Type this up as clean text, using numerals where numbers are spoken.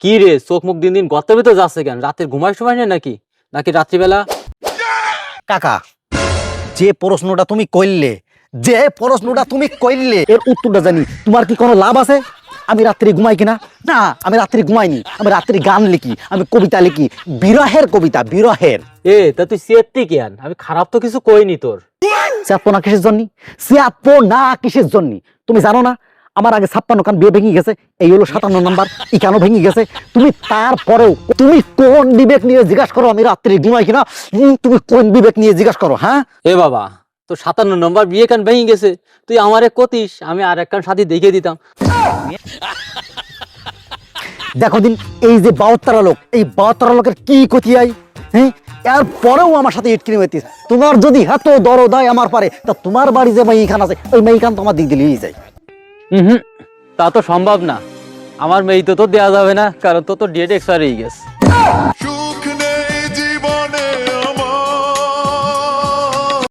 কি রে, চোখ মুখ দিন দিন গর্তের ভিতর যাচ্ছে কেন? রাতের ঘুমাই সময় নেই নাকি নাকি রাত্রিবেলা? কাকা, যে প্রশ্নটা তুমি কইলে এর উত্তরটা জানি। তোমার কি কোনো লাভ আছে? আমি রাত্রি ঘুমাই কিনা? না, আমি রাত্রি ঘুমাইনি। আমি রাত্রি গান লিখি, আমি কবিতা লিখি, বিরহের কবিতা, বিরহের। তা তুই চেতি কেন? আমি খারাপ তো কিছু কইনি তোর। চাপো না কিসের জন্য? চাপো না কিসের জন্য? তুমি জানো না আমার আগে 56 খান বিয়ে ভেঙে গেছে, এই হলো 57 নাম্বার, ই কেন ভেঙে গেছে? তুমি তারপরেও তুমি কোন বিবেক নিয়ে জিজ্ঞাসা করো আমি রাত্রি ঘুমাই কিনা? তুমি কোন বিবেক নিয়ে জিজ্ঞাসা করো? হ্যাঁ, এ বাবা, তো 57 নম্বর বিয়ে কান ভেঙে গেছে, তুই আমারে কতিস, আমি আর এক কান সাথী দেখিয়ে দিতাম। দেখো দিন, এই যে 72 লোক, এই 72 লোকের কি ক্ষতি হয়? হ্যাঁ, এরপরেও আমার সাথে ইট কিনে হইতিস। তোমার যদি এত দরদ হয় আমার পারে, তা তোমার বাড়ি যে মেইখান আছে, ওই মেইখান তো আমার দিক দিলেই যায়। হুম, তা তো সম্ভব না। আমার মেয়ে তো দেয়া যাবে না, কারণ তো ডেট এক্সপায়ার হয়ে গেছে।